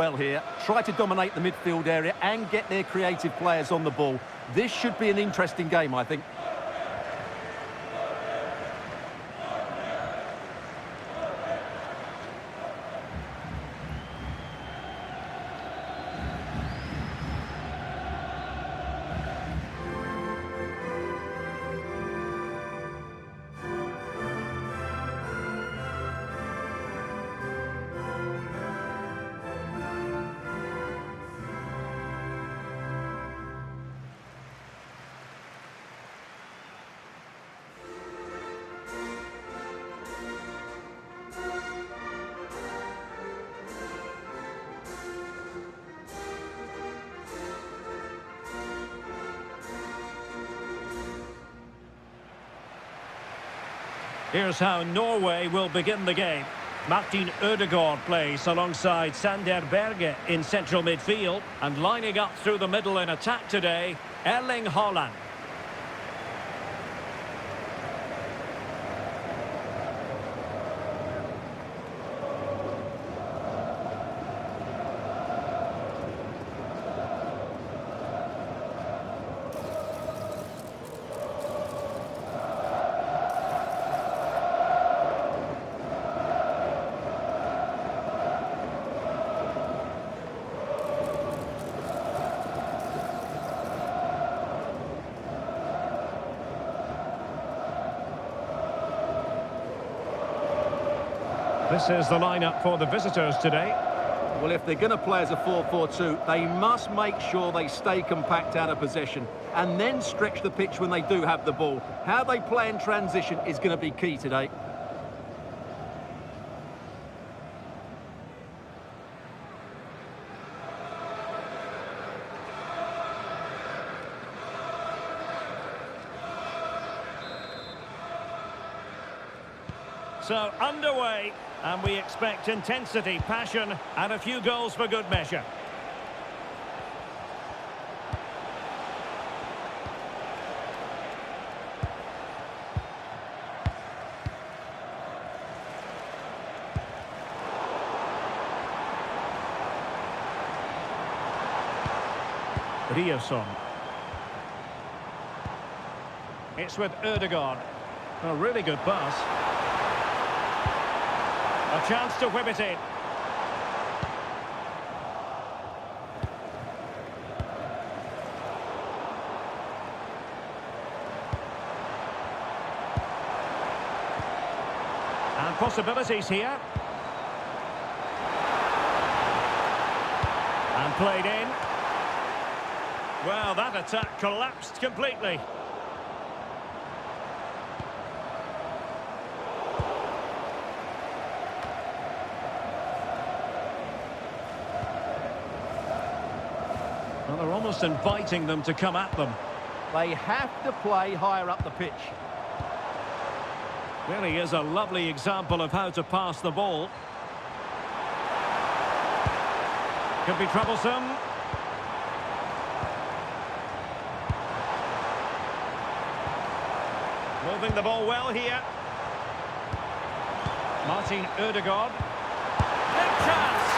Well here, try to dominate the midfield area and get their creative players on the ball. This should be an interesting game, I think. Here's how Norway will begin the game. Martin Ødegaard plays alongside Sander Berge in central midfield. And lining up through the middle in attack today, Erling Haaland. This is the lineup for the visitors today. Well, if they're going to play as a 4-4-2, they must make sure they stay compact out of possession and then stretch the pitch when they do have the ball. How they play in transition is going to be key today. So, underway, and we expect intensity, passion, and a few goals for good measure. Riasson. It's with Ødegaard. A really good pass. A chance to whip it in. And possibilities here. And played in. Well, that attack collapsed completely. Well, they're almost inviting them to come at them. They have to play higher up the pitch. Really is a lovely example of how to pass the ball. Could be troublesome. Moving the ball well here. Martin Ødegaard. Big chance!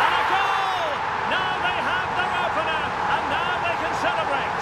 And a goal! Now they have their opener, and now they can celebrate.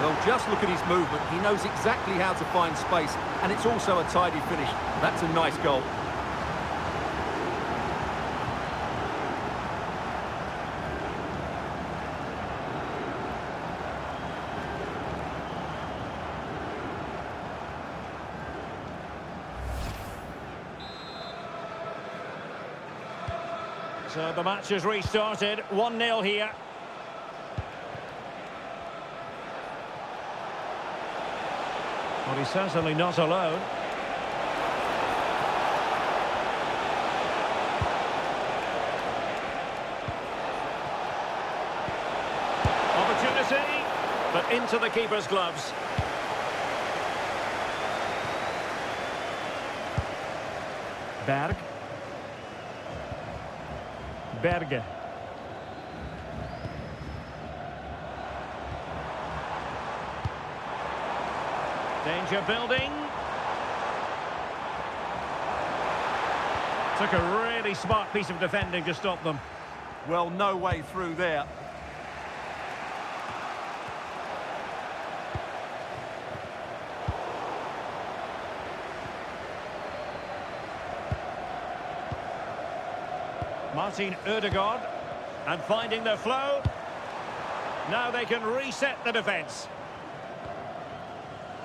Well, just look at his movement. He knows exactly how to find space, and it's also a tidy finish. That's a nice goal. So the match has restarted, 1-0 here. Well, he's certainly not alone. Opportunity, but into the keeper's gloves. Berg. Berge. Danger building. Took a really smart piece of defending to stop them. Well, no way through there. Martin Ødegaard, and finding their flow. Now they can reset the defence.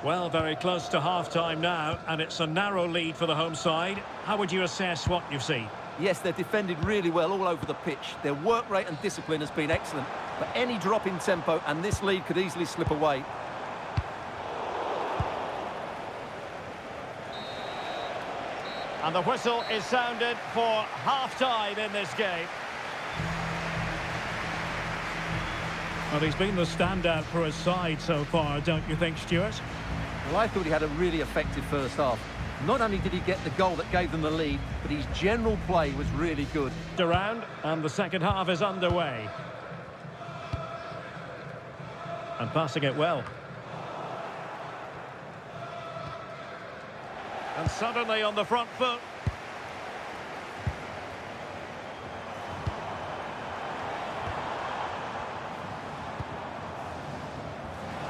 Well, very close to half-time now, and it's a narrow lead for the home side. How would you assess what you've seen? Yes, they've defended really well all over the pitch. Their work rate and discipline has been excellent. But any drop in tempo and this lead could easily slip away. And the whistle is sounded for half-time in this game. Well, he's been the standout for his side so far, don't you think, Stuart? Well, I thought he had a really effective first half. Not only did he get the goal that gave them the lead, but his general play was really good. Around, and the second half is underway. And passing it well. And suddenly on the front foot.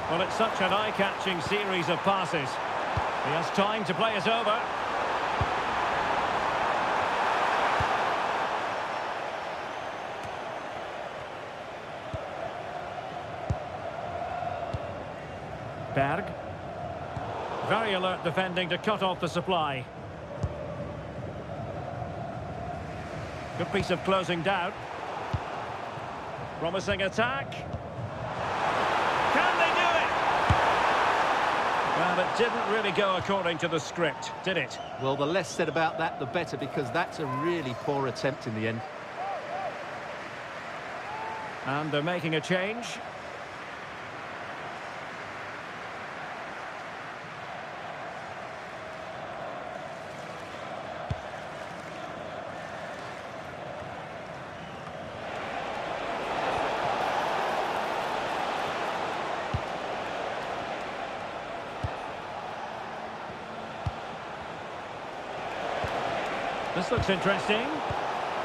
Well, it's such an eye-catching series of passes. He has time to play it over. Berg. Very alert defending to cut off the supply. Good piece of closing down. Promising attack. Can they do it? Well, it didn't really go according to the script, did it? Well, the less said about that, the better, because that's a really poor attempt in the end. And they're making a change. This looks interesting.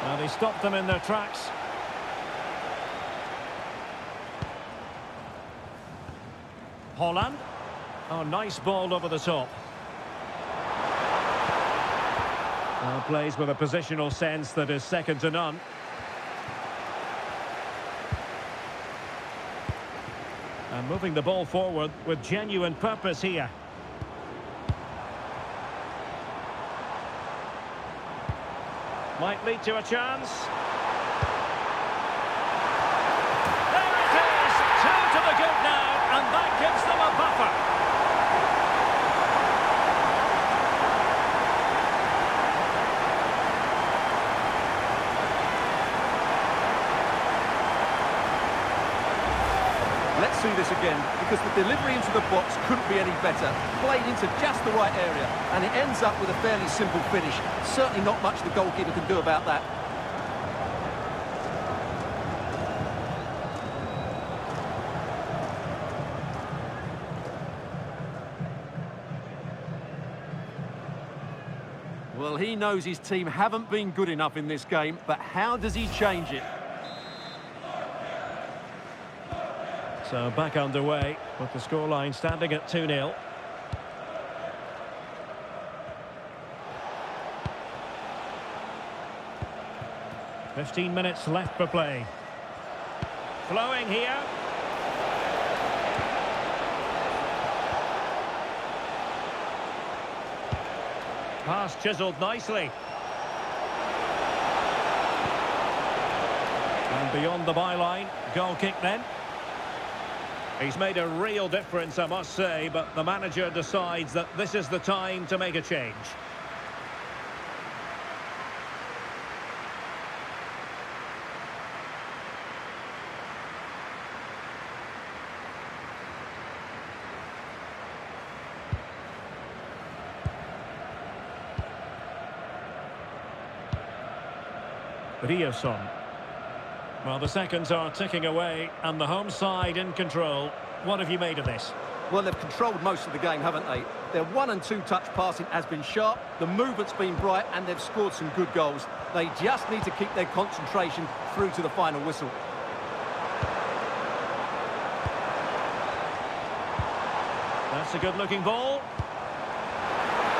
Now they stopped them in their tracks. Holland. Oh, nice ball over the top. Well, plays with a positional sense that is second to none. And moving the ball forward with genuine purpose here. Might lead to a chance. There it is! Two to the good now, and that gives them a buffer. Let's see this again, because the delivery into the box couldn't be any better. Played into just the right area, and it ends up with a fairly simple finish. Certainly not much the goalkeeper can do about that. Well, he knows his team haven't been good enough in this game, but how does he change it? So back underway with the scoreline standing at 2-0. "15 minutes left for play. Flowing here. Pass chiselled nicely. And beyond the byline, goal kick then. He's made a real difference, I must say, but the manager decides that this is the time to make a change. Riosson. Well, the seconds are ticking away, and the home side in control. What have you made of this? Well, they've controlled most of the game, haven't they? Their 1- and 2-touch passing has been sharp, the movement's been bright, and they've scored some good goals. They just need to keep their concentration through to the final whistle. That's a good-looking ball.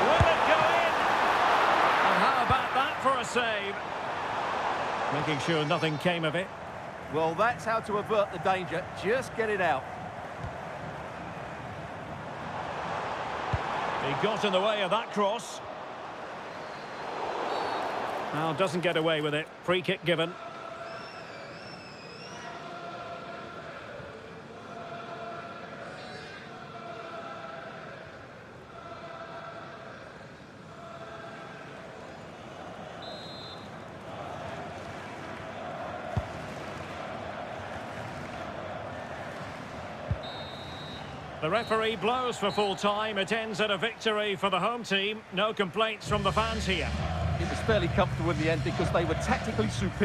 Will it go in? And how about that for a save? Making sure nothing came of it. Well, that's how to avert the danger. Just get it out. He got in the way of that cross. Now doesn't get away with it. Free kick given. The referee blows for full time. It ends at a victory for the home team. No complaints from the fans here. It was fairly comfortable in the end because they were tactically superior.